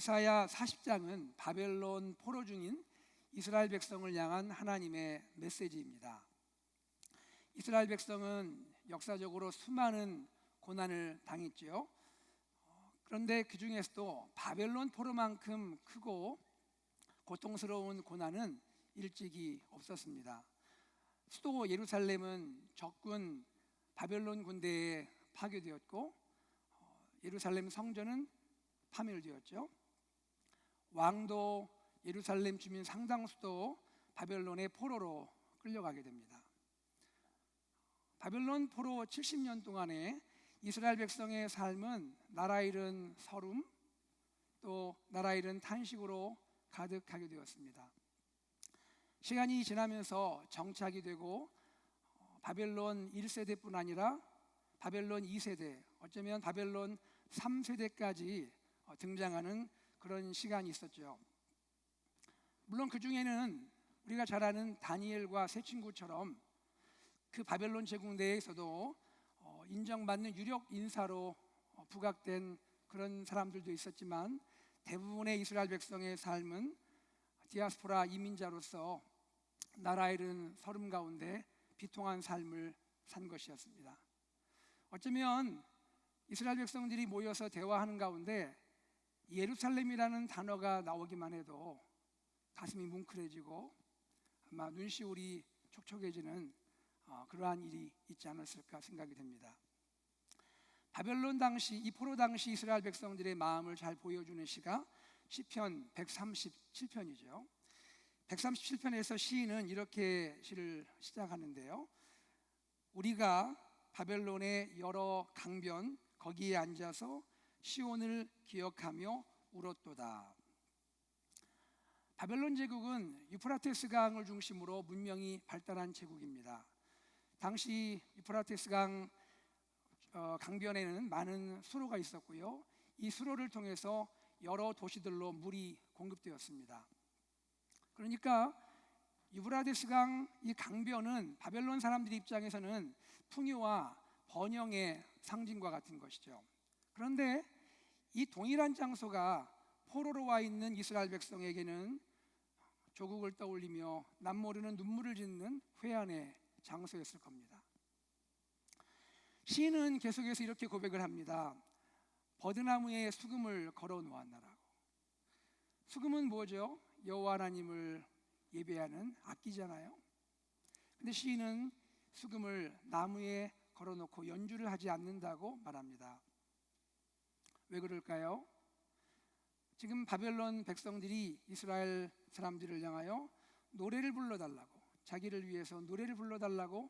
이사야 40장은 바벨론 포로 중인 이스라엘 백성을 향한 하나님의 메시지입니다. 이스라엘 백성은 역사적으로 수많은 고난을 당했지요. 그런데 그 중에서도 바벨론 포로만큼 크고 고통스러운 고난은 일찍이 없었습니다. 수도 예루살렘은 적군 바벨론 군대에 파괴되었고 예루살렘 성전은 파멸되었죠. 왕도 예루살렘 주민 상당수도 바벨론의 포로로 끌려가게 됩니다. 바벨론 포로 70년 동안에 이스라엘 백성의 삶은 나라 잃은 서름, 또 나라 잃은 탄식으로 가득하게 되었습니다. 시간이 지나면서 정착이 되고 바벨론 1세대뿐 아니라 바벨론 2세대, 어쩌면 바벨론 3세대까지 등장하는 그런 시간이 있었죠. 물론 그 중에는 우리가 잘 아는 다니엘과 세 친구처럼 그 바벨론 제국 내에서도 인정받는 유력 인사로 부각된 그런 사람들도 있었지만, 대부분의 이스라엘 백성의 삶은 디아스포라 이민자로서 나라 잃은 서름 가운데 비통한 삶을 산 것이었습니다. 어쩌면 이스라엘 백성들이 모여서 대화하는 가운데 예루살렘이라는 단어가 나오기만 해도 가슴이 뭉클해지고 아마 눈시울이 촉촉해지는 그러한 일이 있지 않았을까 생각이 됩니다. 바벨론 당시, 이 포로 당시 이스라엘 백성들의 마음을 잘 보여주는 시가 시편 137편이죠. 137편에서 시인은 이렇게 시를 시작하는데요. 우리가 바벨론의 여러 강변 거기에 앉아서 시온을 기억하며 울었도다. 바벨론 제국은 유프라테스 강을 중심으로 문명이 발달한 제국입니다. 당시 유프라테스 강 강변에는 많은 수로가 있었고요. 이 수로를 통해서 여러 도시들로 물이 공급되었습니다. 그러니까 유프라테스 강 이 강변은 바벨론 사람들 입장에서는 풍요와 번영의 상징과 같은 것이죠. 그런데 이 동일한 장소가 포로로 와 있는 이스라엘 백성에게는 조국을 떠올리며 남모르는 눈물을 짓는 회한의 장소였을 겁니다. 시인은 계속해서 이렇게 고백을 합니다. 버드나무에 수금을 걸어 놓았나라고. 수금은 뭐죠? 여호와 하나님을 예배하는 악기잖아요. 근데 시인은 수금을 나무에 걸어놓고 연주를 하지 않는다고 말합니다. 왜 그럴까요? 지금 바벨론 백성들이 이스라엘 사람들을 향하여 노래를 불러달라고, 자기를 위해서 노래를 불러달라고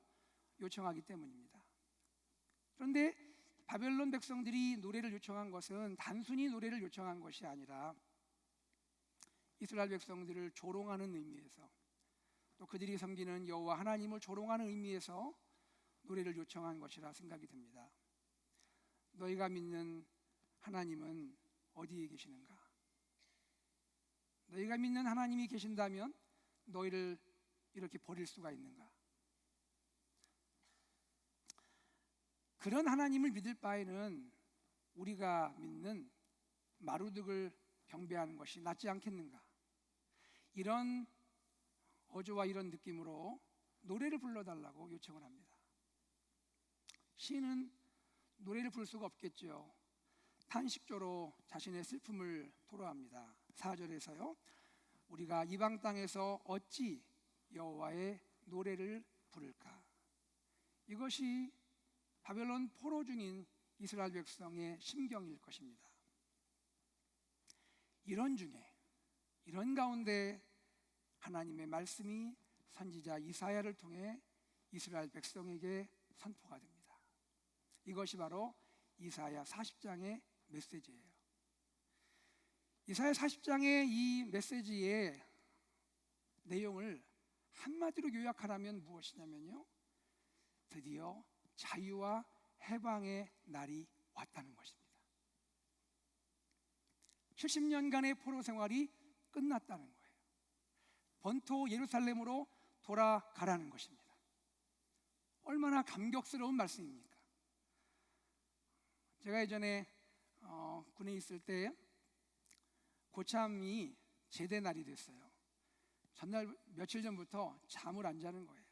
요청하기 때문입니다. 그런데 바벨론 백성들이 노래를 요청한 것은 단순히 노래를 요청한 것이 아니라 이스라엘 백성들을 조롱하는 의미에서, 또 그들이 섬기는 여호와 하나님을 조롱하는 의미에서 노래를 요청한 것이라 생각이 듭니다. 너희가 믿는 하나님은 어디에 계시는가? 너희가 믿는 하나님이 계신다면 너희를 이렇게 버릴 수가 있는가? 그런 하나님을 믿을 바에는 우리가 믿는 마루득을 경배하는 것이 낫지 않겠는가? 이런 어조와 이런 느낌으로 노래를 불러달라고 요청을 합니다. 시인은 노래를 부를 수가 없겠죠. 탄식조로 자신의 슬픔을 토로합니다. 4절에서요. 우리가 이방 땅에서 어찌 여호와의 노래를 부를까? 이것이 바벨론 포로 중인 이스라엘 백성의 심경일 것입니다. 이런 중에, 이런 가운데 하나님의 말씀이 선지자 이사야를 통해 이스라엘 백성에게 선포가 됩니다. 이것이 바로 이사야 40장의 메시지예요. 이사야 40장의 이 메시지의 내용을 한마디로 요약하라면 무엇이냐면요, 드디어 자유와 해방의 날이 왔다는 것입니다. 70년간의 포로 생활이 끝났다는 거예요. 본토 예루살렘으로 돌아가라는 것입니다. 얼마나 감격스러운 말씀입니까? 제가 예전에 군에 있을 때 고참이 제대 날이 됐어요. 전날 며칠 전부터 잠을 안 자는 거예요.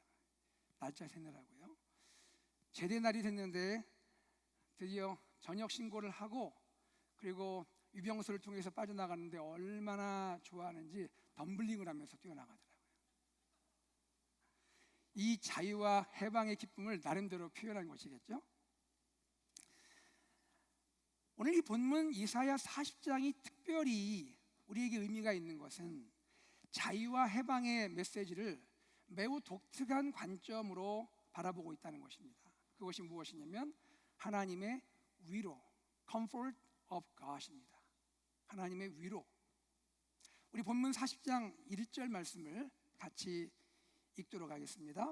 날짜 세느라고요. 제대 날이 됐는데 드디어 저녁 신고를 하고 그리고 유병소를 통해서 빠져나갔는데 얼마나 좋아하는지 덤블링을 하면서 뛰어나가더라고요. 이 자유와 해방의 기쁨을 나름대로 표현한 것이겠죠. 오늘 이 본문 이사야 40장이 특별히 우리에게 의미가 있는 것은 자유와 해방의 메시지를 매우 독특한 관점으로 바라보고 있다는 것입니다. 그것이 무엇이냐면 하나님의 위로, comfort of God입니다. 하나님의 위로. 우리 본문 40장 1절 말씀을 같이 읽도록 하겠습니다.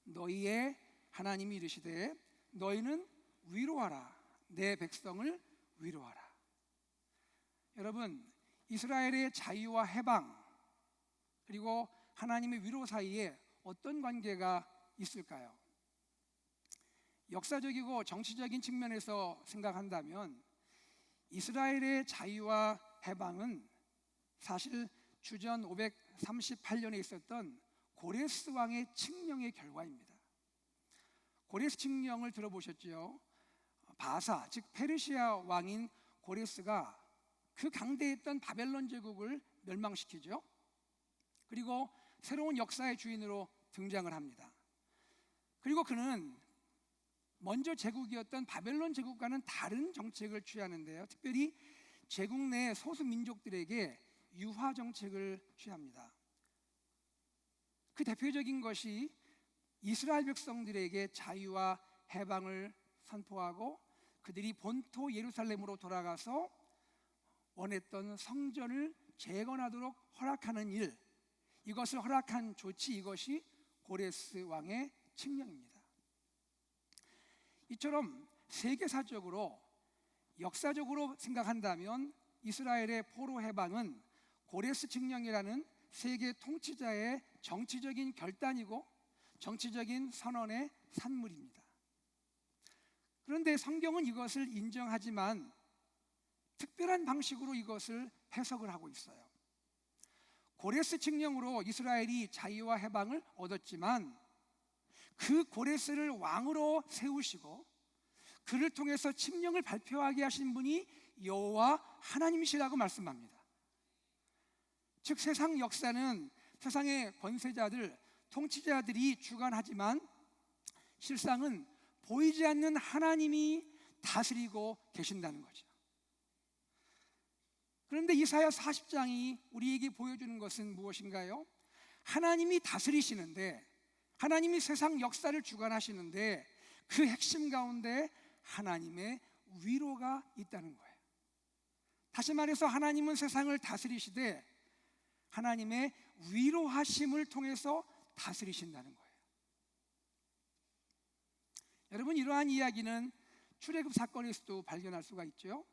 너희의 하나님이 이르시되 너희는 위로하라. 내 백성을 위로하라. 여러분, 이스라엘의 자유와 해방 그리고 하나님의 위로 사이에 어떤 관계가 있을까요? 역사적이고 정치적인 측면에서 생각한다면 이스라엘의 자유와 해방은 사실 주전 538년에 있었던 고레스 왕의 칙령의 결과입니다. 고레스 칙령을 들어보셨죠? 바사, 즉 페르시아 왕인 고레스가 그 강대했던 바벨론 제국을 멸망시키죠. 그리고 새로운 역사의 주인으로 등장을 합니다. 그리고 그는 먼저 제국이었던 바벨론 제국과는 다른 정책을 취하는데요. 특별히 제국 내 소수 민족들에게 유화 정책을 취합니다. 그 대표적인 것이 이스라엘 백성들에게 자유와 해방을 선포하고 그들이 본토 예루살렘으로 돌아가서 원했던 성전을 재건하도록 허락하는 일, 이것을 허락한 조치, 이것이 고레스 왕의 칙령입니다. 이처럼 세계사적으로 역사적으로 생각한다면 이스라엘의 포로 해방은 고레스 칙령이라는 세계 통치자의 정치적인 결단이고 정치적인 선언의 산물입니다. 그런데 성경은 이것을 인정하지만 특별한 방식으로 이것을 해석을 하고 있어요. 고레스 칙령으로 이스라엘이 자유와 해방을 얻었지만 그 고레스를 왕으로 세우시고 그를 통해서 칙령을 발표하게 하신 분이 여호와 하나님이시라고 말씀합니다. 즉 세상 역사는 세상의 권세자들, 통치자들이 주관하지만 실상은 보이지 않는 하나님이 다스리고 계신다는 거죠. 그런데 이사야 40장이 우리에게 보여주는 것은 무엇인가요? 하나님이 다스리시는데, 하나님이 세상 역사를 주관하시는데 그 핵심 가운데 하나님의 위로가 있다는 거예요. 다시 말해서 하나님은 세상을 다스리시되 하나님의 위로하심을 통해서 다스리신다는 거예요. 여러분, 이러한 이야기는 출애굽 사건에서도 발견할 수가 있죠.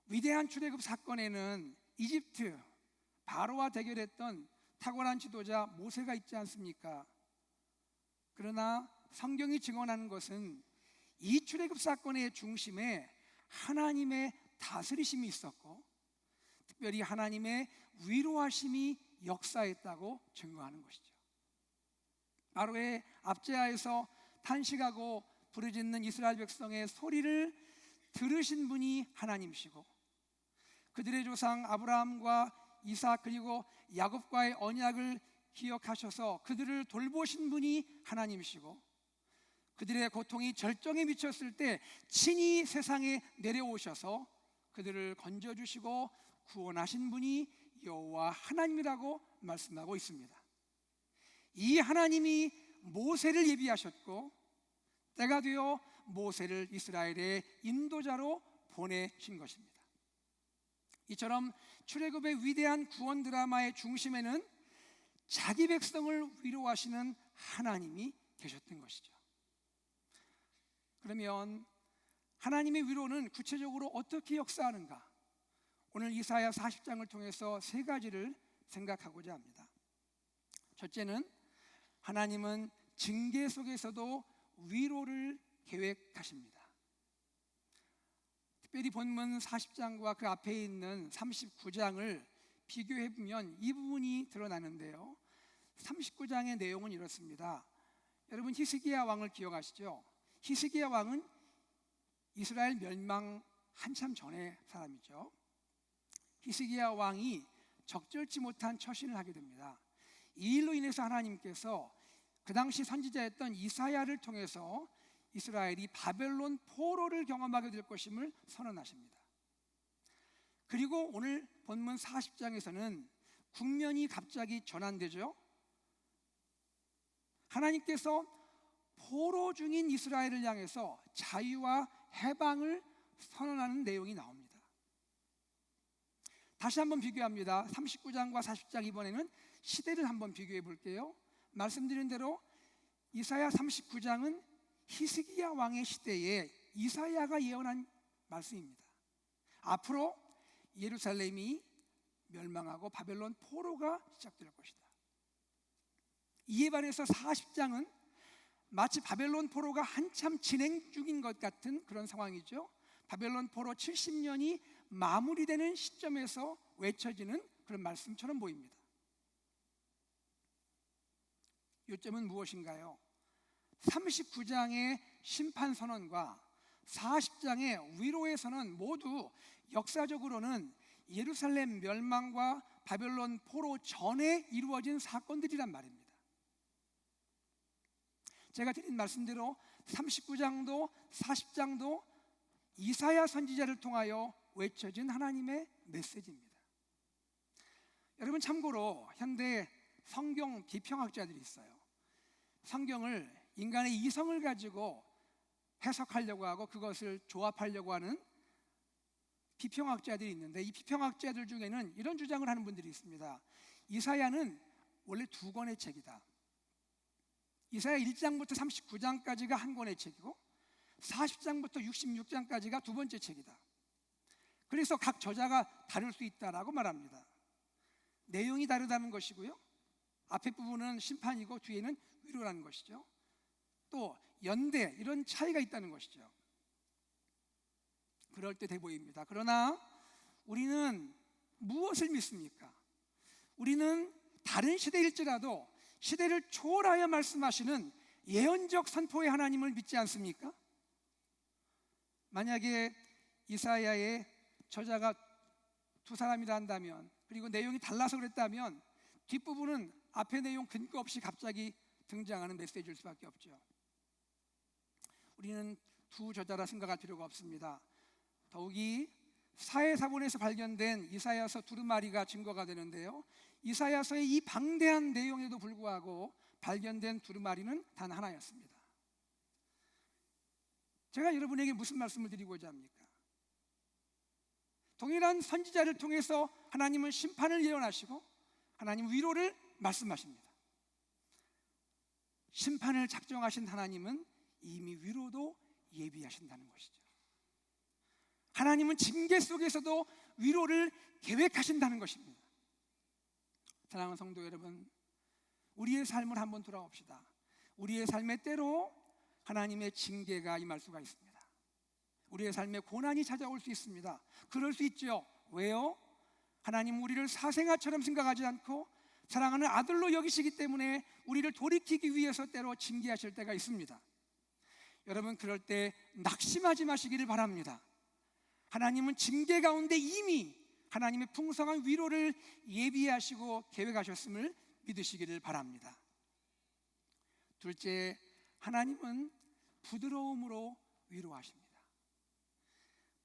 위대한 출애굽 사건에는 이집트 바로와 대결했던 탁월한 지도자 모세가 있지 않습니까? 그러나 성경이 증언하는 것은 이 출애굽 사건의 중심에 하나님의 다스리심이 있었고 특별히 하나님의 위로하심이 역사했다고 증거하는 것이죠. 바로의 압제하에서 탄식하고 부르짖는 이스라엘 백성의 소리를 들으신 분이 하나님이시고 그들의 조상 아브라함과 이삭 그리고 야곱과의 언약을 기억하셔서 그들을 돌보신 분이 하나님이시고 그들의 고통이 절정에 미쳤을 때 친히 세상에 내려오셔서 그들을 건져주시고 구원하신 분이 여호와 하나님이라고 말씀하고 있습니다. 이 하나님이 모세를 예비하셨고 때가 되어 모세를 이스라엘의 인도자로 보내신 것입니다. 이처럼 출애굽의 위대한 구원 드라마의 중심에는 자기 백성을 위로하시는 하나님이 계셨던 것이죠. 그러면 하나님의 위로는 구체적으로 어떻게 역사하는가? 오늘 이사야 40장을 통해서 세 가지를 생각하고자 합니다. 첫째는 하나님은 징계 속에서도 위로를 계획하십니다. 특별히 본문 40장과 그 앞에 있는 39장을 비교해 보면 이 부분이 드러나는데요. 39장의 내용은 이렇습니다. 여러분 히스기야 왕을 기억하시죠? 히스기야 왕은 이스라엘 멸망 한참 전의 사람이죠. 히스기야 왕이 적절치 못한 처신을 하게 됩니다. 이 일로 인해서 하나님께서 그 당시 선지자였던 이사야를 통해서 이스라엘이 바벨론 포로를 경험하게 될 것임을 선언하십니다. 그리고 오늘 본문 40장에서는 국면이 갑자기 전환되죠. 하나님께서 포로 중인 이스라엘을 향해서 자유와 해방을 선언하는 내용이 나옵니다. 다시 한번 비교합니다. 39장과 40장 이번에는 시대를 한번 비교해 볼게요. 말씀드린 대로 이사야 39장은 히스기야 왕의 시대에 이사야가 예언한 말씀입니다. 앞으로 예루살렘이 멸망하고 바벨론 포로가 시작될 것이다. 이에 반해서 40장은 마치 바벨론 포로가 한참 진행 중인 것 같은 그런 상황이죠. 바벨론 포로 70년이 마무리되는 시점에서 외쳐지는 그런 말씀처럼 보입니다. 요점은 무엇인가요? 39장의 심판 선언과 40장의 위로의 선언 모두 역사적으로는 예루살렘 멸망과 바벨론 포로 전에 이루어진 사건들이란 말입니다. 제가 드린 말씀대로 39장도 40장도 이사야 선지자를 통하여 외쳐진 하나님의 메시지입니다. 여러분 참고로 현대 성경 비평학자들이 있어요. 성경을 인간의 이성을 가지고 해석하려고 하고 그것을 조합하려고 하는 비평학자들이 있는데 이 비평학자들 중에는 이런 주장을 하는 분들이 있습니다. 이사야는 원래 두 권의 책이다. 이사야 1장부터 39장까지가 한 권의 책이고 40장부터 66장까지가 두 번째 책이다. 그래서 각 저자가 다를 수 있다라고 말합니다. 내용이 다르다는 것이고요. 앞에 부분은 심판이고 뒤에는 위로라는 것이죠. 또 연대 이런 차이가 있다는 것이죠. 그럴듯해 보입니다. 그러나 우리는 무엇을 믿습니까? 우리는 다른 시대일지라도 시대를 초월하여 말씀하시는 예언적 선포의 하나님을 믿지 않습니까? 만약에 이사야의 저자가 두 사람이라 한다면 그리고 내용이 달라서 그랬다면 뒷부분은 앞의 내용 근거 없이 갑자기 등장하는 메시지일 수밖에 없죠. 우리는 두 저자라 생각할 필요가 없습니다. 더욱이 사회사본에서 발견된 이사야서 두루마리가 증거가 되는데요. 이사야서의 이 방대한 내용에도 불구하고 발견된 두루마리는 단 하나였습니다. 제가 여러분에게 무슨 말씀을 드리고자 합니까? 동일한 선지자를 통해서 하나님은 심판을 예언하시고 하나님 위로를 말씀하십니다. 심판을 작정하신 하나님은 이미 위로도 예비하신다는 것이죠. 하나님은 징계 속에서도 위로를 계획하신다는 것입니다. 사랑하는 성도 여러분, 우리의 삶을 한번 돌아봅시다. 우리의 삶의 때로 하나님의 징계가 임할 수가 있습니다. 우리의 삶에 고난이 찾아올 수 있습니다. 그럴 수 있죠. 왜요? 하나님 우리를 사생아처럼 생각하지 않고 사랑하는 아들로 여기시기 때문에 우리를 돌이키기 위해서 때로 징계하실 때가 있습니다. 여러분 그럴 때 낙심하지 마시기를 바랍니다. 하나님은 징계 가운데 이미 하나님의 풍성한 위로를 예비하시고 계획하셨음을 믿으시기를 바랍니다. 둘째, 하나님은 부드러움으로 위로하십니다.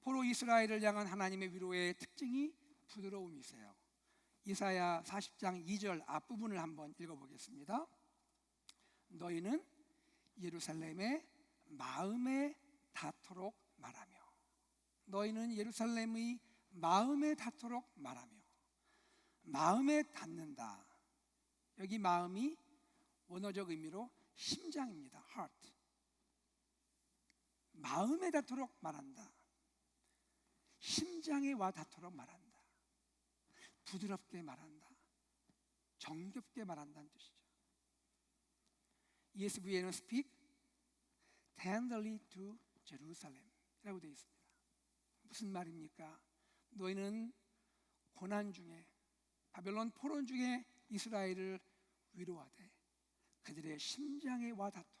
포로 이스라엘을 향한 하나님의 위로의 특징이 부드러움이세요. 이사야 40장 2절 앞부분을 한번 읽어보겠습니다. 너희는 예루살렘의 마음에 닿도록 말하며, 너희는 예루살렘의 마음에 닿도록 말하며. 마음에 닿는다. 여기 마음이 원어적 의미로 심장입니다. heart. 마음에 닿도록 말한다. 심장에 와 닿도록 말한다. 부드럽게 말한다. 정겹게 말한다는 뜻이죠. ESV에는 speak tenderly to Jerusalem 라고 되어 있습니다. 무슨 말입니까? 너희는 고난 중에, 바벨론 포로 중에 이스라엘을 위로하되 그들의 심장에 와닿도록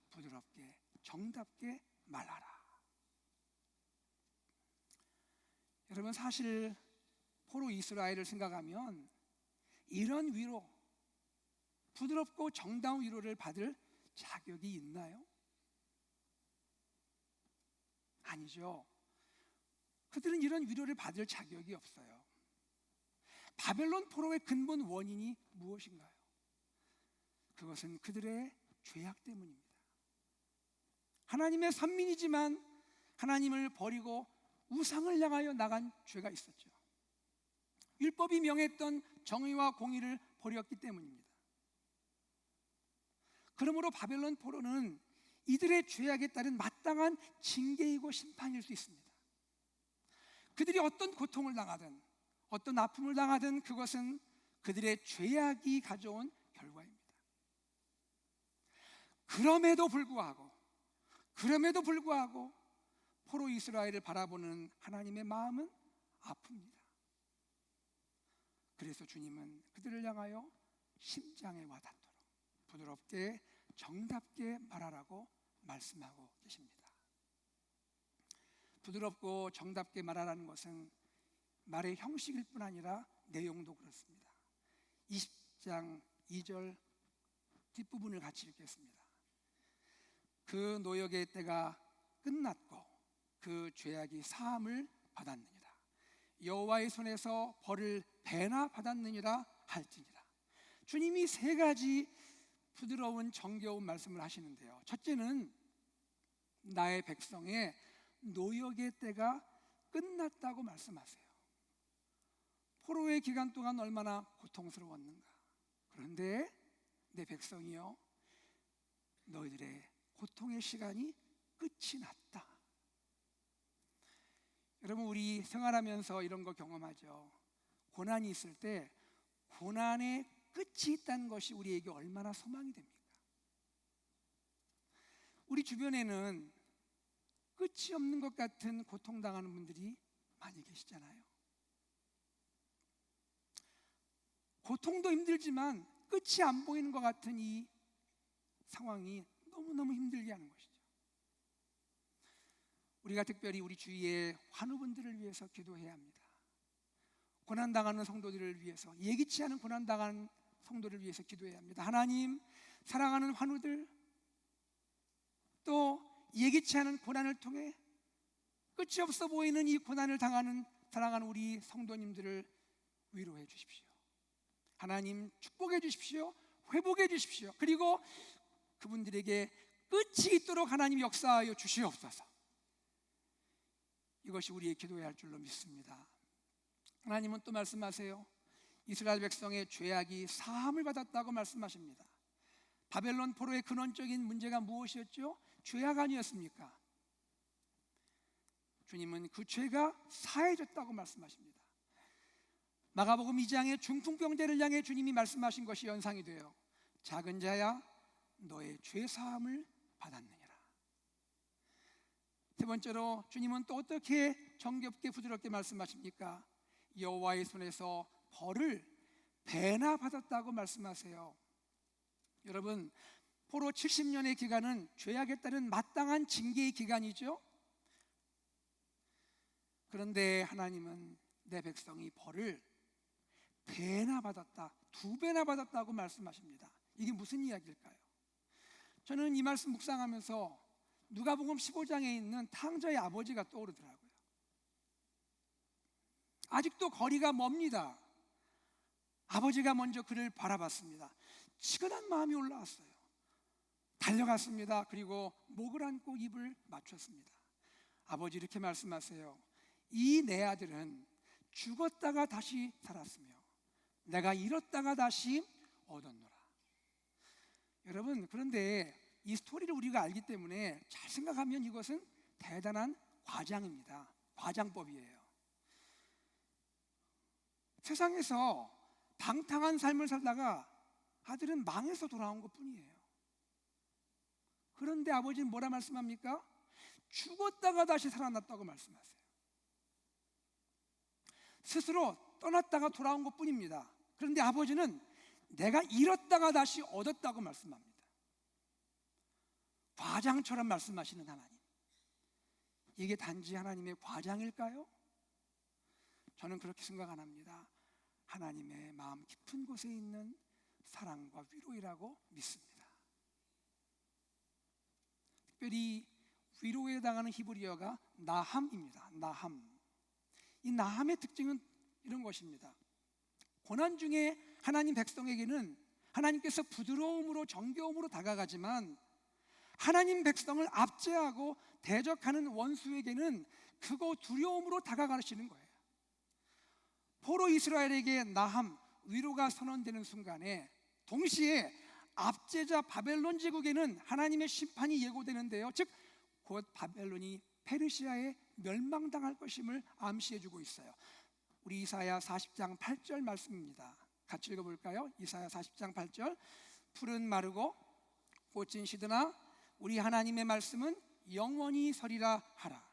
부드럽게 정답게 말하라. 여러분, 사실 포로 이스라엘을 생각하면 이런 위로, 부드럽고 정다운 위로를 받을 자격이 있나요? 아니죠. 그들은 이런 위로를 받을 자격이 없어요. 바벨론 포로의 근본 원인이 무엇인가요? 그것은 그들의 죄악 때문입니다. 하나님의 선민이지만 하나님을 버리고 우상을 향하여 나간 죄가 있었죠. 율법이 명했던 정의와 공의를 버렸기 때문입니다. 그러므로 바벨론 포로는 이들의 죄악에 따른 마땅한 징계이고 심판일 수 있습니다. 그들이 어떤 고통을 당하든 어떤 아픔을 당하든 그것은 그들의 죄악이 가져온 결과입니다. 그럼에도 불구하고 포로 이스라엘을 바라보는 하나님의 마음은 아픕니다. 그래서 주님은 그들을 향하여 심장에 와닿도록 부드럽게 정답게 말하라고 말씀하고 계십니다. 부드럽고 정답게 말하라는 것은 말의 형식일 뿐 아니라 내용도 그렇습니다. 20장 2절 뒷부분을 같이 읽겠습니다. 그 노역의 때가 끝났고 그 죄악이 사함을 받았느니라. 여호와의 손에서 벌을 배나 받았느니라 할지니라. 주님이 세 가지 부드러운 정겨운 말씀을 하시는데요. 첫째는 나의 백성의 노역의 때가 끝났다고 말씀하세요. 포로의 기간 동안 얼마나 고통스러웠는가. 그런데 내 백성이여, 너희들의 고통의 시간이 끝이 났다. 여러분, 우리 생활하면서 이런 거 경험하죠. 고난이 있을 때 고난의 끝이 있다는 것이 우리에게 얼마나 소망이 됩니까? 우리 주변에는 끝이 없는 것 같은 고통당하는 분들이 많이 계시잖아요. 고통도 힘들지만 끝이 안 보이는 것 같은 이 상황이 너무너무 힘들게 하는 것이죠. 우리가 특별히 우리 주위의 환우분들을 위해서 기도해야 합니다. 고난당하는 성도들을 위해서, 예기치 않은 고난당하는 성도를 위해서 기도해야 합니다. 하나님, 사랑하는 환우들, 또 예기치 않은 고난을 통해 끝이 없어 보이는 이 고난을 당하는 사랑하는 우리 성도님들을 위로해 주십시오. 하나님, 축복해 주십시오. 회복해 주십시오. 그리고 그분들에게 끝이 있도록 하나님 역사하여 주시옵소서. 이것이 우리의 기도해야 할 줄로 믿습니다. 하나님은 또 말씀하세요. 이스라엘 백성의 죄악이 사함을 받았다고 말씀하십니다. 바벨론 포로의 근원적인 문제가 무엇이었죠? 죄악 아니었습니까? 주님은 그 죄가 사해졌다고 말씀하십니다. 마가복음 2장의 중풍병자를 향해 주님이 말씀하신 것이 연상이 돼요. 작은 자야, 너의 죄 사함을 받았느니라. 세 번째로 주님은 또 어떻게 정겹게 부드럽게 말씀하십니까? 여호와의 손에서 벌을 배나 받았다고 말씀하세요. 여러분, 포로 70년의 기간은 죄악에 따른 마땅한 징계의 기간이죠. 그런데 하나님은 내 백성이 벌을 배나 받았다, 2배나 받았다고 말씀하십니다. 이게 무슨 이야기일까요? 저는 이 말씀 묵상하면서 누가복음 15장에 있는 탕자의 아버지가 떠오르더라고요. 아직도 거리가 멉니다. 아버지가 먼저 그를 바라봤습니다. 치근한 마음이 올라왔어요. 달려갔습니다. 그리고 목을 안고 입을 맞췄습니다. 아버지, 이렇게 말씀하세요. 이 내 아들은 죽었다가 다시 살았으며 내가 잃었다가 다시 얻었노라. 여러분, 그런데 이 스토리를 우리가 알기 때문에 잘 생각하면 이것은 대단한 과장입니다. 과장법이에요. 세상에서 방탕한 삶을 살다가 아들은 망해서 돌아온 것뿐이에요. 그런데 아버지는 뭐라 말씀합니까? 죽었다가 다시 살아났다고 말씀하세요. 스스로 떠났다가 돌아온 것뿐입니다. 그런데 아버지는 내가 잃었다가 다시 얻었다고 말씀합니다. 과장처럼 말씀하시는 하나님, 이게 단지 하나님의 과장일까요? 저는 그렇게 생각 안 합니다. 하나님의 마음 깊은 곳에 있는 사랑과 위로이라고 믿습니다. 특별히 위로에 당하는 히브리어가 나함입니다. 나함. 이 나함의 특징은 이런 것입니다. 고난 중에 하나님 백성에게는 하나님께서 부드러움으로 정겨움으로 다가가지만 하나님 백성을 압제하고 대적하는 원수에게는 크고 두려움으로 다가가시는 거예요. 포로 이스라엘에게 나함, 위로가 선언되는 순간에 동시에 압제자 바벨론 제국에는 하나님의 심판이 예고되는데요, 즉 곧 바벨론이 페르시아에 멸망당할 것임을 암시해주고 있어요. 우리 이사야 40장 8절 말씀입니다. 같이 읽어볼까요? 이사야 40장 8절. 풀은 마르고 꽃은 시드나 우리 하나님의 말씀은 영원히 서리라 하라.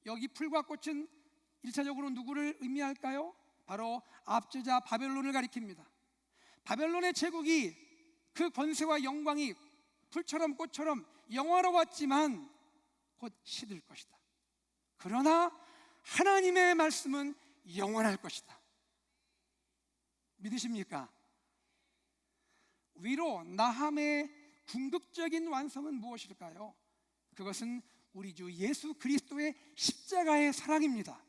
여기 풀과 꽃은 1차적으로 누구를 의미할까요? 바로 압제자 바벨론을 가리킵니다. 바벨론의 제국이, 그 권세와 영광이 풀처럼 꽃처럼 영화로웠지만 곧 시들 것이다. 그러나 하나님의 말씀은 영원할 것이다. 믿으십니까? 위로, 나함의 궁극적인 완성은 무엇일까요? 그것은 우리 주 예수 그리스도의 십자가의 사랑입니다.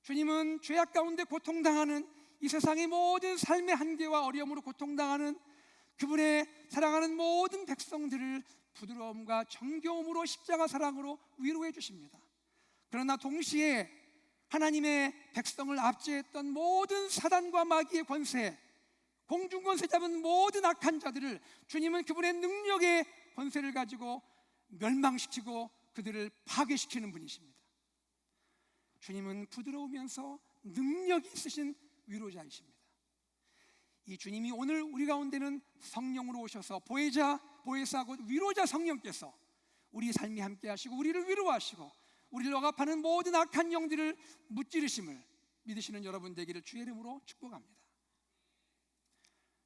주님은 죄악 가운데 고통당하는 이 세상의 모든 삶의 한계와 어려움으로 고통당하는 그분의 사랑하는 모든 백성들을 부드러움과 정겨움으로 십자가 사랑으로 위로해 주십니다. 그러나 동시에 하나님의 백성을 압제했던 모든 사단과 마귀의 권세, 공중권세 잡은 모든 악한 자들을 주님은 그분의 능력의 권세를 가지고 멸망시키고 그들을 파괴시키는 분이십니다. 주님은 부드러우면서 능력이 있으신 위로자이십니다. 이 주님이 오늘 우리 가운데는 성령으로 오셔서 보혜사 곧 위로자 성령께서 우리 삶이 함께 하시고 우리를 위로하시고 우리를 억압하는 모든 악한 영들을 무찌르심을 믿으시는 여러분 되기를 주의 이름으로 축복합니다.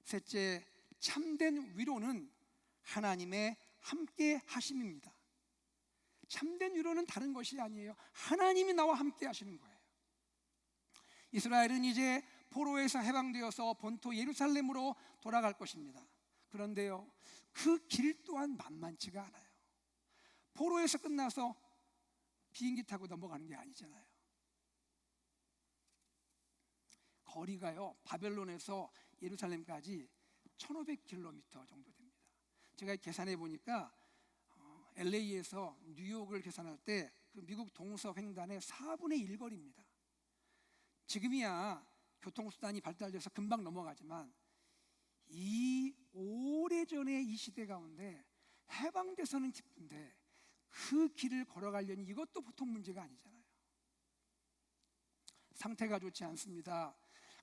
셋째, 참된 위로는 하나님의 함께 하심입니다. 참된 위로는 다른 것이 아니에요. 하나님이 나와 함께 하시는 거예요. 이스라엘은 이제 포로에서 해방되어서 본토 예루살렘으로 돌아갈 것입니다. 그런데요, 그 길 또한 만만치가 않아요. 포로에서 끝나서 비행기 타고 넘어가는 게 아니잖아요. 거리가요, 바벨론에서 예루살렘까지 1500km 정도 됩니다. 제가 계산해 보니까 LA에서 뉴욕을 계산할 때 그 미국 동서 횡단의 4분의 1 거리입니다. 지금이야 교통수단이 발달돼서 금방 넘어가지만 이 오래전에 이 시대 가운데 해방돼서는 기쁜데 그 길을 걸어가려니 이것도 보통 문제가 아니잖아요. 상태가 좋지 않습니다.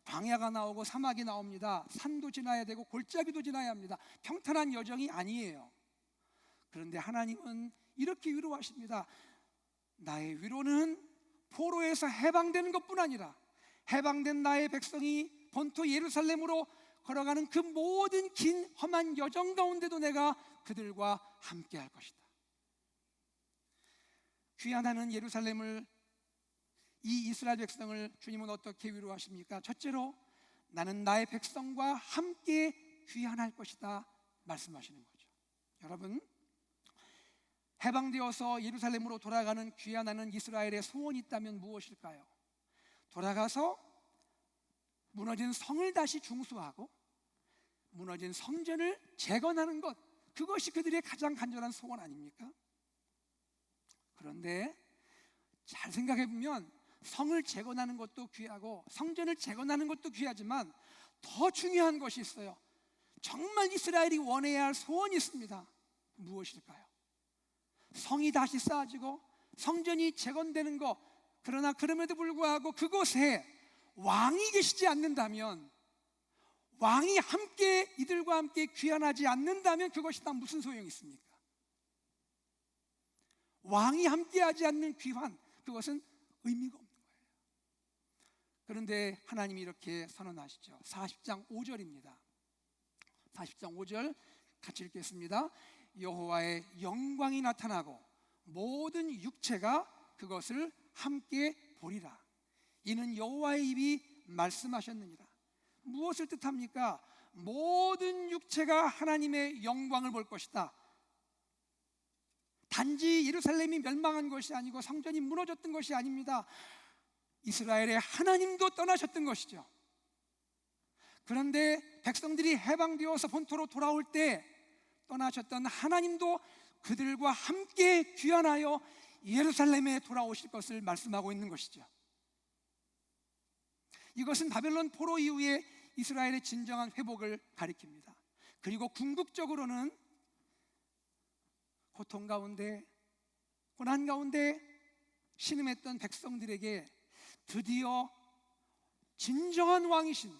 광야가 나오고 사막이 나옵니다. 산도 지나야 되고 골짜기도 지나야 합니다. 평탄한 여정이 아니에요. 그런데 하나님은 이렇게 위로하십니다. 나의 위로는 포로에서 해방되는 것뿐 아니라 해방된 나의 백성이 본토 예루살렘으로 걸어가는 그 모든 긴 험한 여정 가운데도 내가 그들과 함께 할 것이다. 귀한 하는 예루살렘을, 이 이스라엘 백성을 주님은 어떻게 위로하십니까? 첫째로 나는 나의 백성과 함께 귀환할 것이다 말씀하시는 거죠. 여러분, 해방되어서 예루살렘으로 돌아가는 귀환하는 이스라엘의 소원이 있다면 무엇일까요? 돌아가서 무너진 성을 다시 중수하고 무너진 성전을 재건하는 것, 그것이 그들의 가장 간절한 소원 아닙니까? 그런데 잘 생각해 보면 성을 재건하는 것도 귀하고 성전을 재건하는 것도 귀하지만 더 중요한 것이 있어요. 정말 이스라엘이 원해야 할 소원이 있습니다. 무엇일까요? 성이 다시 쌓아지고 성전이 재건되는 것. 그러나 그럼에도 불구하고 그곳에 왕이 계시지 않는다면, 왕이 함께 이들과 함께 귀환하지 않는다면 그것이 다 무슨 소용이 있습니까? 왕이 함께하지 않는 귀환, 그것은 의미가 없는 거예요. 그런데 하나님이 이렇게 선언하시죠. 40장 5절입니다. 40장 5절 같이 읽겠습니다. 여호와의 영광이 나타나고 모든 육체가 그것을 함께 보리라. 이는 여호와의 입이 말씀하셨느니라. 무엇을 뜻합니까? 모든 육체가 하나님의 영광을 볼 것이다. 단지 예루살렘이 멸망한 것이 아니고 성전이 무너졌던 것이 아닙니다. 이스라엘의 하나님도 떠나셨던 것이죠. 그런데 백성들이 해방되어서 본토로 돌아올 때 떠나셨던 하나님도 그들과 함께 귀환하여 예루살렘에 돌아오실 것을 말씀하고 있는 것이죠. 이것은 바벨론 포로 이후에 이스라엘의 진정한 회복을 가리킵니다. 그리고 궁극적으로는 고통 가운데, 고난 가운데 신음했던 백성들에게 드디어 진정한 왕이신,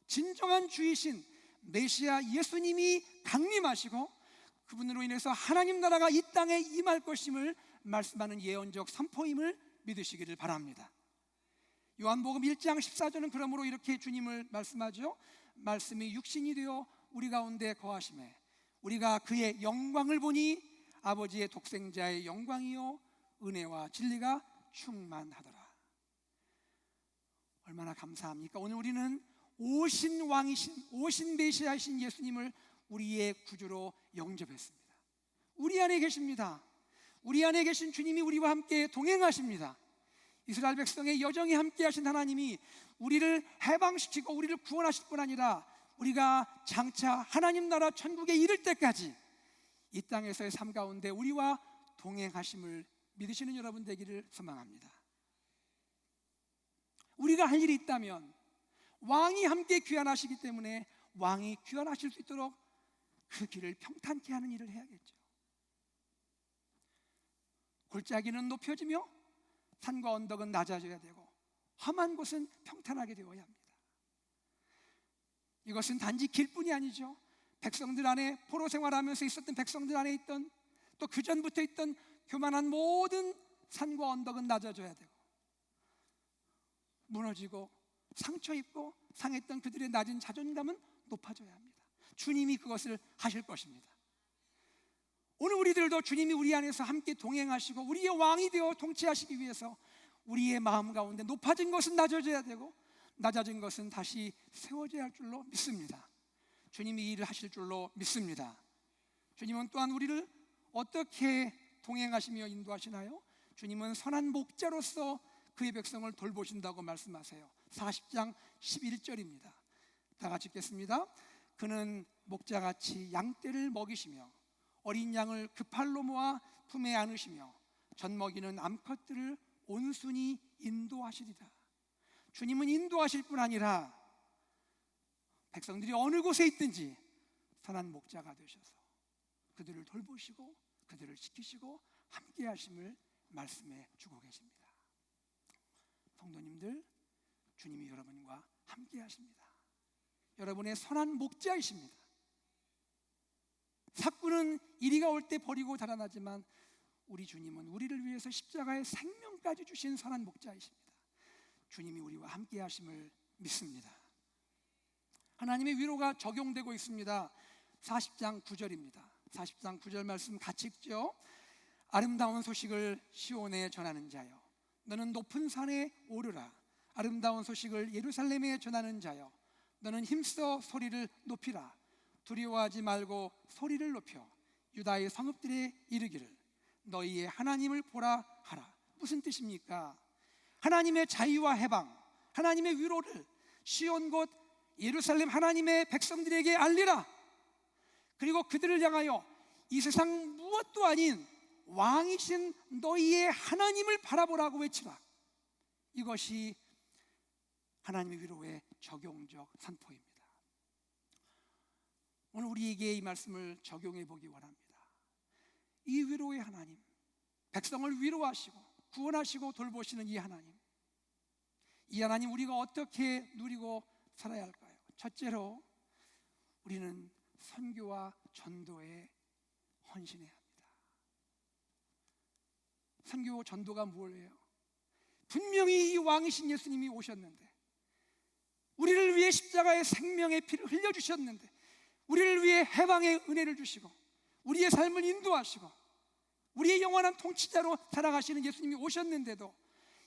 진정한 주이신 메시아 예수님이 강림하시고 그분으로 인해서 하나님 나라가 이 땅에 임할 것임을 말씀하는 예언적 선포임을 믿으시기를 바랍니다. 요한복음 1장 14절은 그러므로 이렇게 주님을 말씀하죠. 말씀이 육신이 되어 우리 가운데 거하심에 우리가 그의 영광을 보니 아버지의 독생자의 영광이요 은혜와 진리가 충만하더라. 얼마나 감사합니까? 오늘 우리는 오신 왕이신, 오신 메시아이신 예수님을 우리의 구주로 영접했습니다. 우리 안에 계십니다. 우리 안에 계신 주님이 우리와 함께 동행하십니다. 이스라엘 백성의 여정에 함께 하신 하나님이 우리를 해방시키고 우리를 구원하실 뿐 아니라 우리가 장차 하나님 나라 천국에 이를 때까지 이 땅에서의 삶 가운데 우리와 동행하심을 믿으시는 여러분 되기를 소망합니다. 우리가 할 일이 있다면 왕이 함께 귀환하시기 때문에 왕이 귀환하실 수 있도록 그 길을 평탄케 하는 일을 해야겠죠. 골짜기는 높여지며 산과 언덕은 낮아져야 되고 험한 곳은 평탄하게 되어야 합니다. 이것은 단지 길뿐이 아니죠. 백성들 안에, 포로 생활하면서 있었던 백성들 안에 있던, 또 그 전부터 있던 교만한 모든 산과 언덕은 낮아져야 되고 무너지고 상처 입고 상했던 그들의 낮은 자존감은 높아져야 합니다. 주님이 그것을 하실 것입니다. 오늘 우리들도 주님이 우리 안에서 함께 동행하시고 우리의 왕이 되어 통치하시기 위해서 우리의 마음 가운데 높아진 것은 낮아져야 되고 낮아진 것은 다시 세워져야 할 줄로 믿습니다. 주님이 이 일을 하실 줄로 믿습니다. 주님은 또한 우리를 어떻게 동행하시며 인도하시나요? 주님은 선한 목자로서 그의 백성을 돌보신다고 말씀하세요. 40장 11절입니다. 다 같이 읽겠습니다. 그는 목자같이 양떼를 먹이시며 어린 양을 그 팔로 모아 품에 안으시며 젖먹이는 암컷들을 온순히 인도하시리라. 주님은 인도하실 뿐 아니라 백성들이 어느 곳에 있든지 선한 목자가 되셔서 그들을 돌보시고 그들을 지키시고 함께 하심을 말씀해 주고 계십니다. 성도님들, 주님이 여러분과 함께 하십니다. 여러분의 선한 목자이십니다. 삭구는 이리가 올 때 버리고 달아나지만 우리 주님은 우리를 위해서 십자가의 생명까지 주신 선한 목자이십니다. 주님이 우리와 함께 하심을 믿습니다. 하나님의 위로가 적용되고 있습니다. 40장 9절입니다. 40장 9절 말씀 같이 읽죠. 아름다운 소식을 시온에 전하는 자여, 너는 높은 산에 오르라. 아름다운 소식을 예루살렘에 전하는 자여, 너는 힘써 소리를 높이라. 두려워하지 말고 소리를 높여 유다의 성읍들에 이르기를 너희의 하나님을 보라 하라. 무슨 뜻입니까? 하나님의 자유와 해방, 하나님의 위로를 시온 곧 예루살렘 하나님의 백성들에게 알리라. 그리고 그들을 향하여 이 세상 무엇도 아닌 왕이신 너희의 하나님을 바라보라고 외치라. 이것이 하나님의 위로의 적용적 선포입니다. 오늘 우리에게 이 말씀을 적용해 보기 원합니다. 이 위로의 하나님, 백성을 위로하시고 구원하시고 돌보시는 이 하나님 우리가 어떻게 누리고 살아야 할까요? 첫째로 우리는 선교와 전도에 헌신해야 합니다. 선교 전도가 뭐예요? 분명히 이 왕이신 예수님이 오셨는데 우리를 위해 십자가의 생명의 피를 흘려주셨는데, 우리를 위해 해방의 은혜를 주시고 우리의 삶을 인도하시고 우리의 영원한 통치자로 살아가시는 예수님이 오셨는데도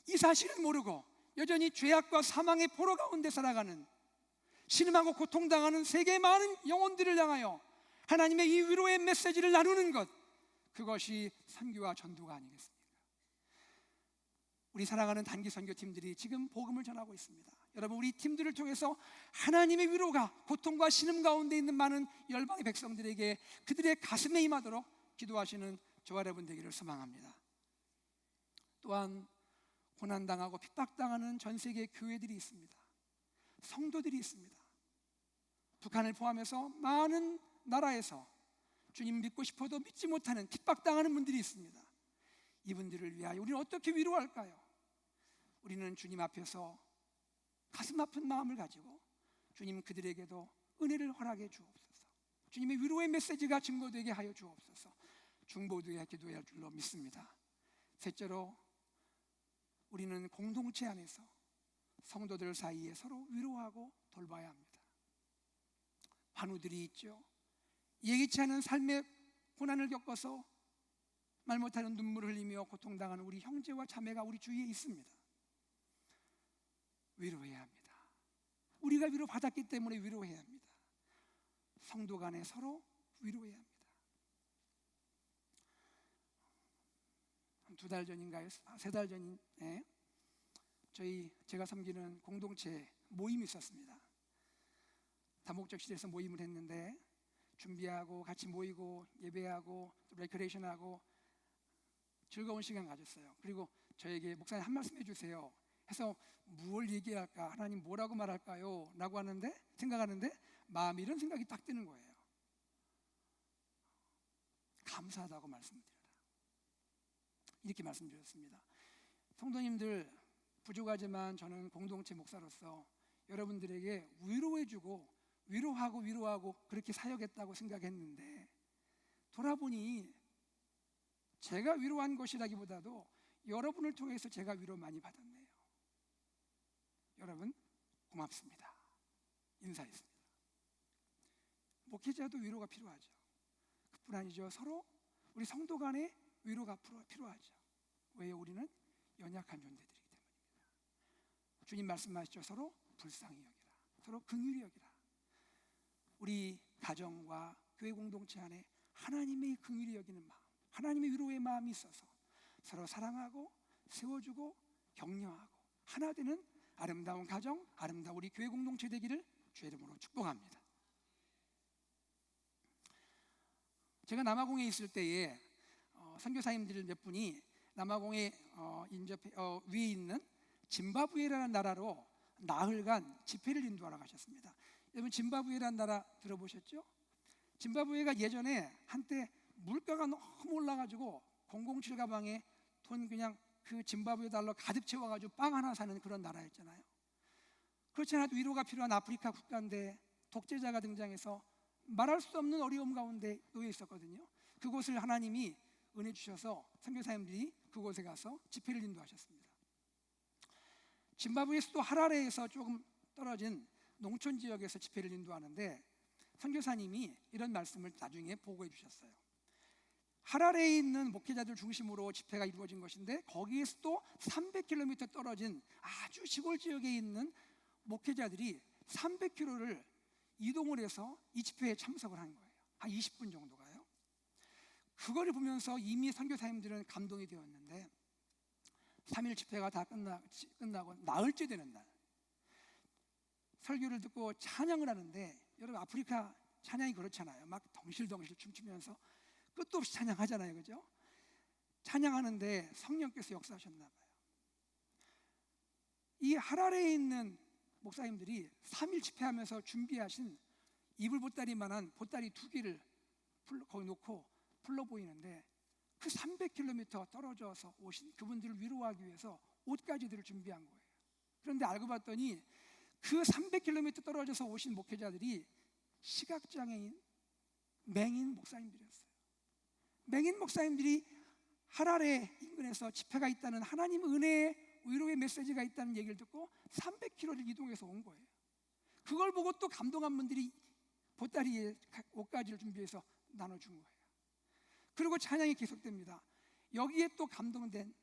이 사실을 모르고 여전히 죄악과 사망의 포로 가운데 살아가는, 신음하고 고통당하는 세계의 많은 영혼들을 향하여 하나님의 이 위로의 메시지를 나누는 것, 그것이 선교와 전도가 아니겠습니까? 우리 사랑하는 단기 선교팀들이 지금 복음을 전하고 있습니다. 여러분, 우리 팀들을 통해서 하나님의 위로가 고통과 신음 가운데 있는 많은 열방의 백성들에게 그들의 가슴에 임하도록 기도하시는 저와 여러분 되기를 소망합니다. 또한 고난당하고 핍박당하는 전 세계 교회들이 있습니다. 성도들이 있습니다. 북한을 포함해서 많은 나라에서 주님 믿고 싶어도 믿지 못하는 핍박당하는 분들이 있습니다. 이분들을 위하여 우리는 어떻게 위로할까요? 우리는 주님 앞에서 가슴 아픈 마음을 가지고 주님 그들에게도 은혜를 허락해 주옵소서. 주님의 위로의 메시지가 증거되게 하여 주옵소서. 중보도에 기도해야 할 줄로 믿습니다. 셋째로, 우리는 공동체 안에서 성도들 사이에 서로 위로하고 돌봐야 합니다. 환우들이 있죠. 예기치 않은 삶의 고난을 겪어서 말 못하는 눈물을 흘리며 고통당하는 우리 형제와 자매가 우리 주위에 있습니다. 위로해야 합니다. 우리가 위로받았기 때문에 위로해야 합니다. 성도 간에 서로 위로해야 합니다. 한 2달 전인가요? 3달 전에 제가 섬기는 공동체 모임이 있었습니다. 다목적실에서 모임을 했는데 준비하고 같이 모이고 예배하고 레크레이션하고 즐거운 시간 가졌어요. 그리고 저에게 목사님 한 말씀 해주세요 해서 무엇을 얘기할까, 하나님 뭐라고 말할까요? 라고 생각하는데 마음에 이런 생각이 딱 드는 거예요. 감사하다고 말씀드려라. 이렇게 말씀드렸습니다. 성도님들, 부족하지만 저는 공동체 목사로서 여러분들에게 위로해주고 위로하고 그렇게 사역했다고 생각했는데, 돌아보니 제가 위로한 것이라기보다도 여러분을 통해서 제가 위로 많이 받았네요. 여러분 고맙습니다. 인사했습니다. 목회자도 위로가 필요하죠. 그뿐 아니죠. 서로 우리 성도 간에 위로가 필요하죠. 왜? 우리는 연약한 존재들이기 때문입니다. 주님 말씀하시죠. 서로 불쌍히 여기라, 서로 긍휼히 여기라. 우리 가정과 교회 공동체 안에 하나님의 긍휼히 여기는 마음, 하나님의 위로의 마음이 있어서 서로 사랑하고 세워주고 격려하고 하나 되는 아름다운 가정, 아름다운 우리 교회 공동체 되기를 주의 이름으로 축복합니다. 제가 남아공에 있을 때에 선교사님들 몇 분이 남아공에 위에 있는 짐바브웨라는 나라로 나흘간 집회를 인도하러 가셨습니다. 여러분, 짐바브웨라는 나라 들어보셨죠? 짐바브웨가 예전에 한때 물가가 너무 올라가지고 007 가방에 돈 그냥 그 짐바브웨 달러 가득 채워가지고 빵 하나 사는 그런 나라였잖아요. 그렇지 않아도 위로가 필요한 아프리카 국가인데 독재자가 등장해서 말할 수 없는 어려움 가운데 놓여 있었거든요. 그곳을 하나님이 은혜 주셔서 선교사님들이 그곳에 가서 집회를 인도하셨습니다. 짐바브웨 수도 하라레에서 조금 떨어진 농촌 지역에서 집회를 인도하는데 선교사님이 이런 말씀을 나중에 보고해 주셨어요. 하라레에 있는 목회자들 중심으로 집회가 이루어진 것인데 거기에서 또 300km 떨어진 아주 시골 지역에 있는 목회자들이 300km를 이동을 해서 이 집회에 참석을 한 거예요. 한 20분 정도가요. 그거를 보면서 이미 선교사님들은 감동이 되었는데 3일 집회가 다 끝나고 나흘째 되는 날 설교를 듣고 찬양을 하는데, 여러분 아프리카 찬양이 그렇잖아요. 막 덩실덩실 춤추면서 끝도 없이 찬양하잖아요. 그죠? 찬양하는데 성령께서 역사하셨나 봐요. 이 하라레에 있는 목사님들이 3일 집회하면서 준비하신 이불 보따리만한 보따리 2개를 거기 놓고 풀러 보이는데 그 300km 떨어져서 오신 그분들을 위로하기 위해서 옷가지들을 준비한 거예요. 그런데 알고 봤더니 그 300km 떨어져서 오신 목회자들이 시각장애인, 맹인 목사님들이었어요. 맹인 목사님들이 하라레 인근에서 집회가 있다는 하나님 은혜의 위로의 메시지가 있다는 얘기를 듣고 300km를 이동해서 온 거예요. 그걸 보고 또 감동한 분들이 보따리에 옷가지를 준비해서 나눠준 거예요. 그리고 찬양이 계속됩니다. 여기에 또 감동된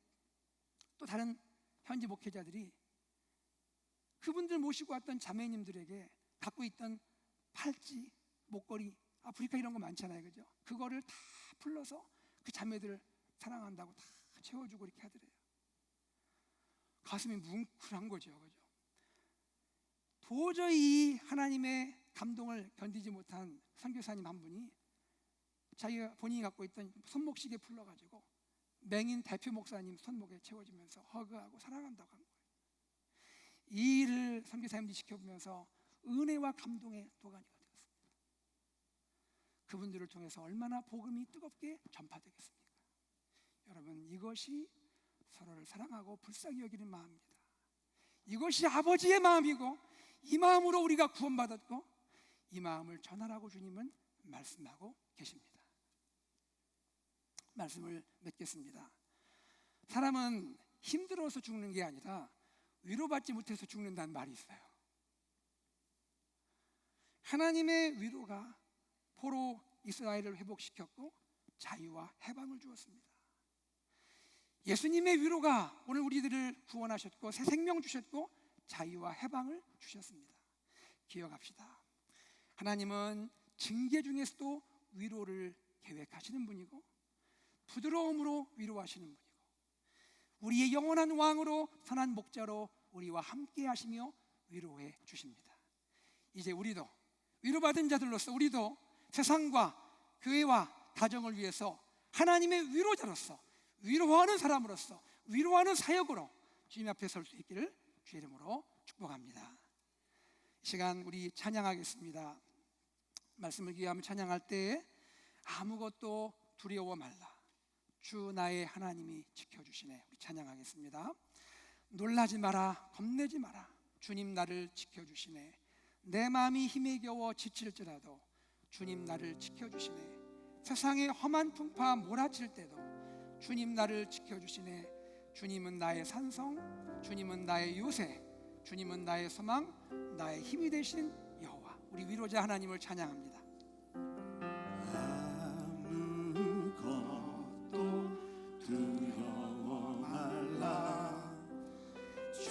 또 다른 현지 목회자들이 그분들 모시고 왔던 자매님들에게 갖고 있던 팔찌, 목걸이, 아프리카 이런 거 많잖아요, 그죠? 그거를 다 풀러서 그 자매들을 사랑한다고 다 채워주고 이렇게 하더래요. 가슴이 뭉클한 거죠, 그죠? 도저히 하나님의 감동을 견디지 못한 선교사님 한 분이 자기가 본인이 갖고 있던 손목시계 풀러가지고 맹인 대표 목사님 손목에 채워주면서 허그하고 사랑한다고 한 거예요. 이 일을 선교사님들이 지켜보면서 은혜와 감동의 도가니가 되었습니다. 그분들을 통해서 얼마나 복음이 뜨겁게 전파되겠습니까? 여러분, 이것이 서로를 사랑하고 불쌍히 여기는 마음입니다. 이것이 아버지의 마음이고 이 마음으로 우리가 구원받았고 이 마음을 전하라고 주님은 말씀하고 계십니다. 말씀을 맺겠습니다. 사람은 힘들어서 죽는 게 아니라 위로받지 못해서 죽는다는 말이 있어요. 하나님의 위로가 포로 이스라엘을 회복시켰고 자유와 해방을 주었습니다. 예수님의 위로가 오늘 우리들을 구원하셨고 새 생명 주셨고 자유와 해방을 주셨습니다. 기억합시다. 하나님은 징계 중에서도 위로를 계획하시는 분이고 부드러움으로 위로하시는 분이고 우리의 영원한 왕으로 선한 목자로 우리와 함께 하시며 위로해 주십니다. 이제 우리도 위로받은 자들로서 우리도 세상과 교회와 가정을 위해서 하나님의 위로자로서 위로하는 사람으로서 위로하는 사역으로 주님 앞에 설 수 있기를 주의 이름으로 축복합니다. 이 시간 우리 찬양하겠습니다. 말씀을 기하며 찬양할 때 아무것도 두려워 말라 주 나의 하나님이 지켜주시네. 우리 찬양하겠습니다. 놀라지 마라 겁내지 마라 주님 나를 지켜주시네. 내 마음이 힘에 겨워 지칠지라도 주님 나를 지켜주시네. 세상의 험한 풍파 몰아칠 때도 주님 나를 지켜주시네. 주님은 나의 산성, 주님은 나의 요새, 주님은 나의 소망, 나의 힘이 되신 여호와. 우리 위로자 하나님을 찬양합니다. 아무것도 두려워 말라 주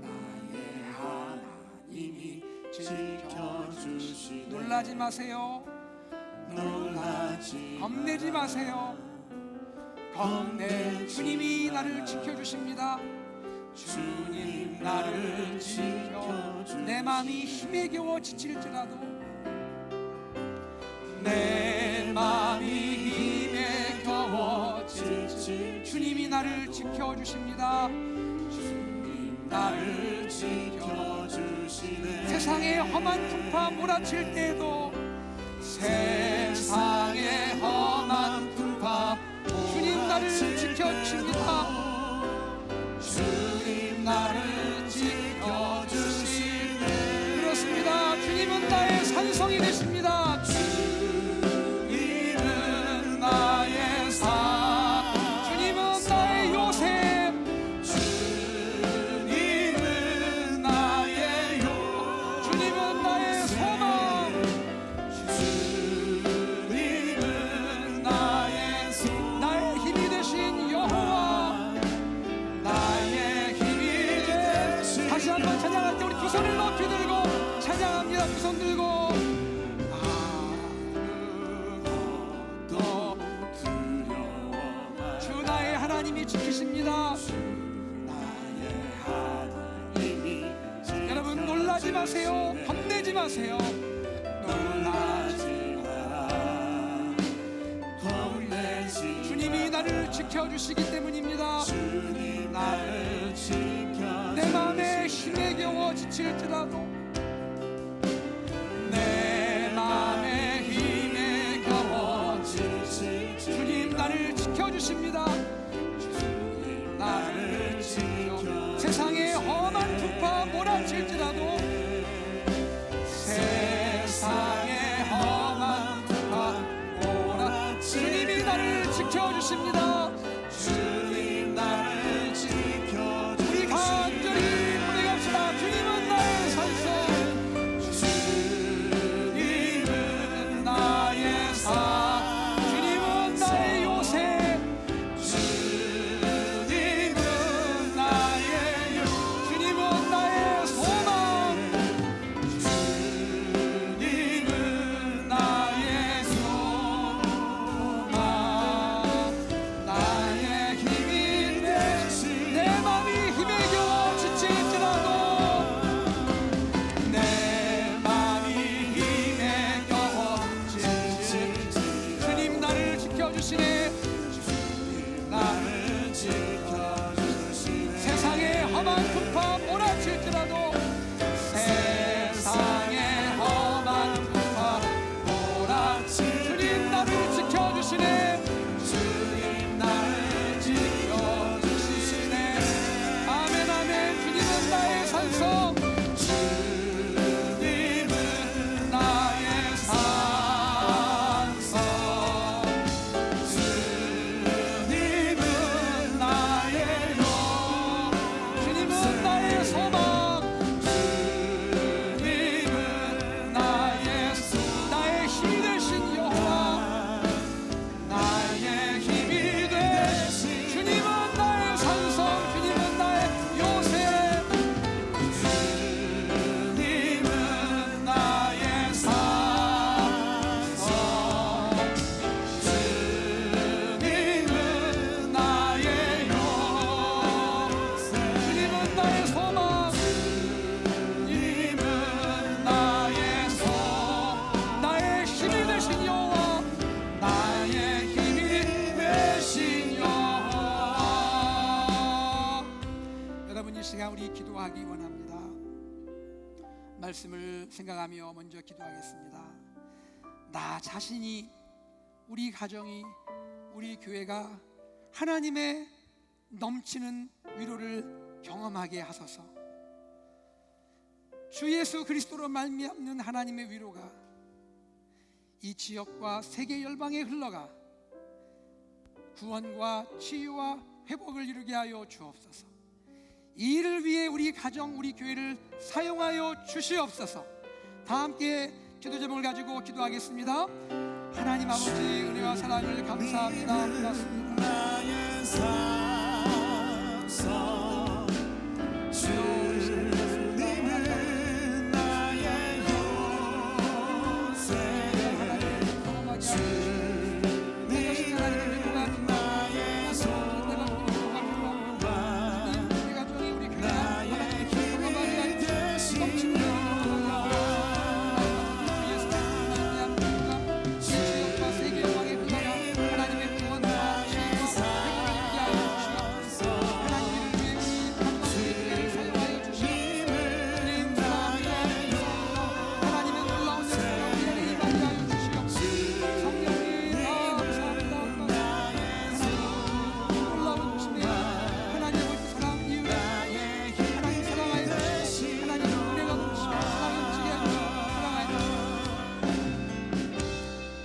나의 하나님이 지켜주시네. 놀라지 마세요. 놀라지 겁내지 마세요. 겁내 주님이 나를 지켜주십니다. 주님 나를 지켜주시네. 내 마음이 힘에 겨워 지칠지라도 내 마음이 힘에 겨워 지칠 주님이 나를 지켜주십니다. 주님 나를 지켜주시네. 세상의 험한 풍파 몰아칠 때도 세상의 험한 풍파 주님 나를 지켜주십니다. 주님 나를 지켜주시네. 그렇습니다. 주님은 나의 산성이 되십니다. 주님은 나의 산, 주님은 나의 요새, 주님은 나의 요, 주님은 나의 소망, 주님은 나의 소, 나의 힘이 되신 여호와. 나의 힘이 되신. 다시 한번 찬양할 때 우리 두 손을 높이 들고 찬양합니다. 두 손 들고 아무것도 두려워 말라 주 나의 하나님이 지키십니다. 나의 하나님이 여러분 놀라지 마세요. 겁내지 마세요. 놀라지 마라 겁내지 주님이 나를 지켜주시기 때문입니다. 주님 나를 지켜 내 마음에 힘에 겨워 지칠지라도 내 마음에 힘에 겨워 지칠 주님 나를 지켜주십니다. 주님 나를 지켜 세상의 험한 풍파 몰아칠지라도 세상의 험한 풍파 주님이 나를 지켜주십니다. 주님 나를 지켜 우리 간절히 고백합시다. 주님은 나의 산성, 간절히 기도하기 원합니다. 말씀을 생각하며 먼저 기도하겠습니다. 나 자신이, 우리 가정이, 우리 교회가 하나님의 넘치는 위로를 경험하게 하소서. 주 예수 그리스도로 말미암는 하나님의 위로가 이 지역과 세계 열방에 흘러가 구원과 치유와 회복을 이루게 하여 주옵소서. 이 일을 위해 우리 가정, 우리 교회를 사용하여 주시옵소서. 다 함께 기도 제목을 가지고 기도하겠습니다. 하나님 아버지, 은혜와 사랑을 감사합니다. 고맙습니다. 나의 산성 주님은 나의 요새 주님은 나의 소망 나의 힘이 되시며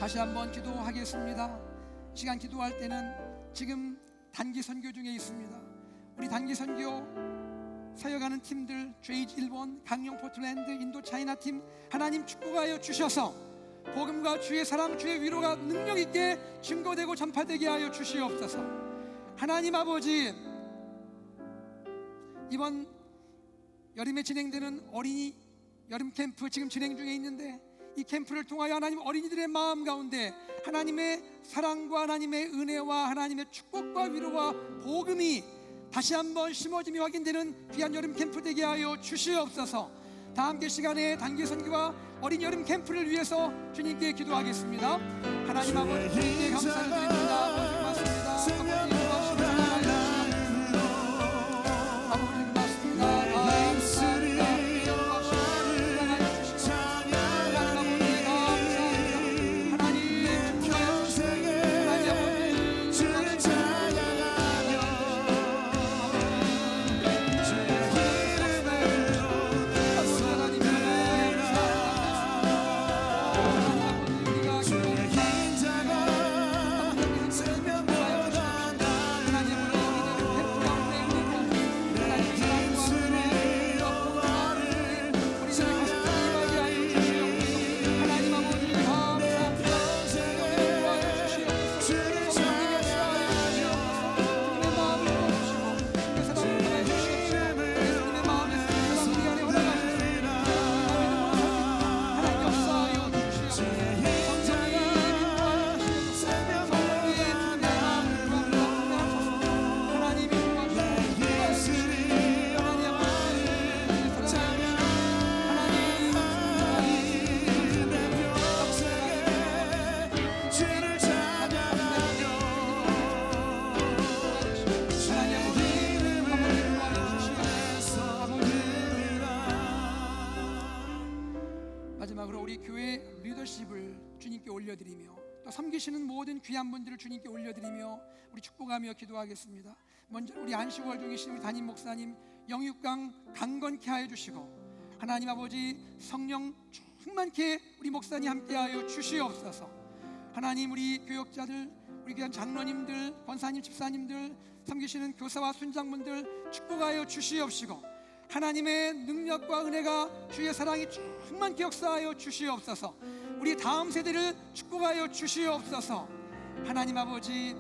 다시 한번 기도하겠습니다. 시간 기도할 때는 지금 단기 선교 중에 있습니다. 우리 단기 선교 사역하는 팀들, JG 일본, 강령 포틀랜드, 인도 차이나 팀, 하나님 축복하여 주셔서 복음과 주의 사랑, 주의 위로가 능력 있게 증거되고 전파되게 하여 주시옵소서. 하나님 아버지, 이번 여름에 진행되는 어린이 여름 캠프 지금 진행 중에 있는데, 이 캠프를 통하여 하나님 어린이들의 마음 가운데 하나님의 사랑과 하나님의 은혜와 하나님의 축복과 위로와 복음이 다시 한번 심어짐이 확인되는 귀한 여름 캠프 되게 하여 주시옵소서. 다 함께 시간에 단기 선교와 어린 여름 캠프를 위해서 주님께 기도하겠습니다. 하나님 아버지, 주님께 감사를 드립니다. 아버지 고맙습니다. 아버지 고맙습니다. 아버지 고맙습니다. 마지막으로 우리 교회 리더십을 주님께 올려드리며 또 섬기시는 모든 귀한 분들을 주님께 올려드리며 우리 축복하며 기도하겠습니다. 먼저 우리 안시월 중이신 우리 담임 목사님 영육강 강건케 하여 주시고, 하나님 아버지 성령 충만케 우리 목사님 함께하여 주시옵소서. 하나님 우리 교역자들, 우리 귀한 장로님들, 권사님, 집사님들, 섬기시는 교사와 순장분들 축복하여 주시옵시고, 하나님의 능력과 은혜가 주의 사랑이 충만케 역사하여 주시옵소서. 우리 다음 세대를 축복하여 주시옵소서. 하나님 아버지,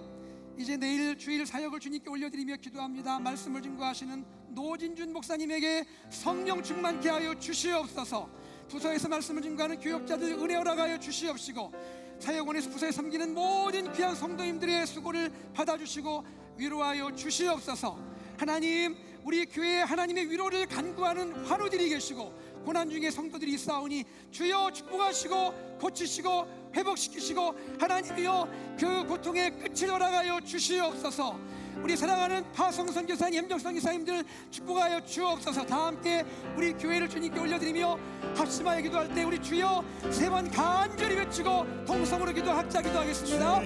이제 내일 주일 사역을 주님께 올려드리며 기도합니다. 말씀을 증거하시는 노진준 목사님에게 성령 충만케 하여 주시옵소서. 부서에서 말씀을 증거하는 교역자들 은혜 허락하여 주시옵시고, 사역원에서 부서에 섬기는 모든 귀한 성도님들의 수고를 받아주시고 위로하여 주시옵소서. 하나님, 우리 교회에 하나님의 위로를 간구하는 환우들이 계시고 고난 중에 성도들이 있사오니 주여 축복하시고 고치시고 회복시키시고 하나님이여 그 고통의 끝을 허락하여 주시옵소서. 우리 사랑하는 파송 선교사님, 염정 선교사님들 축복하여 주옵소서. 다 함께 우리 교회를 주님께 올려드리며 합심하여 기도할 때 우리 주여 세 번 간절히 외치고 통성으로 기도 합자 기도하겠습니다.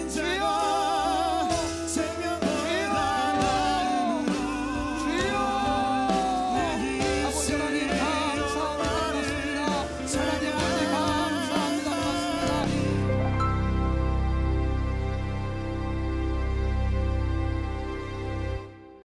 주여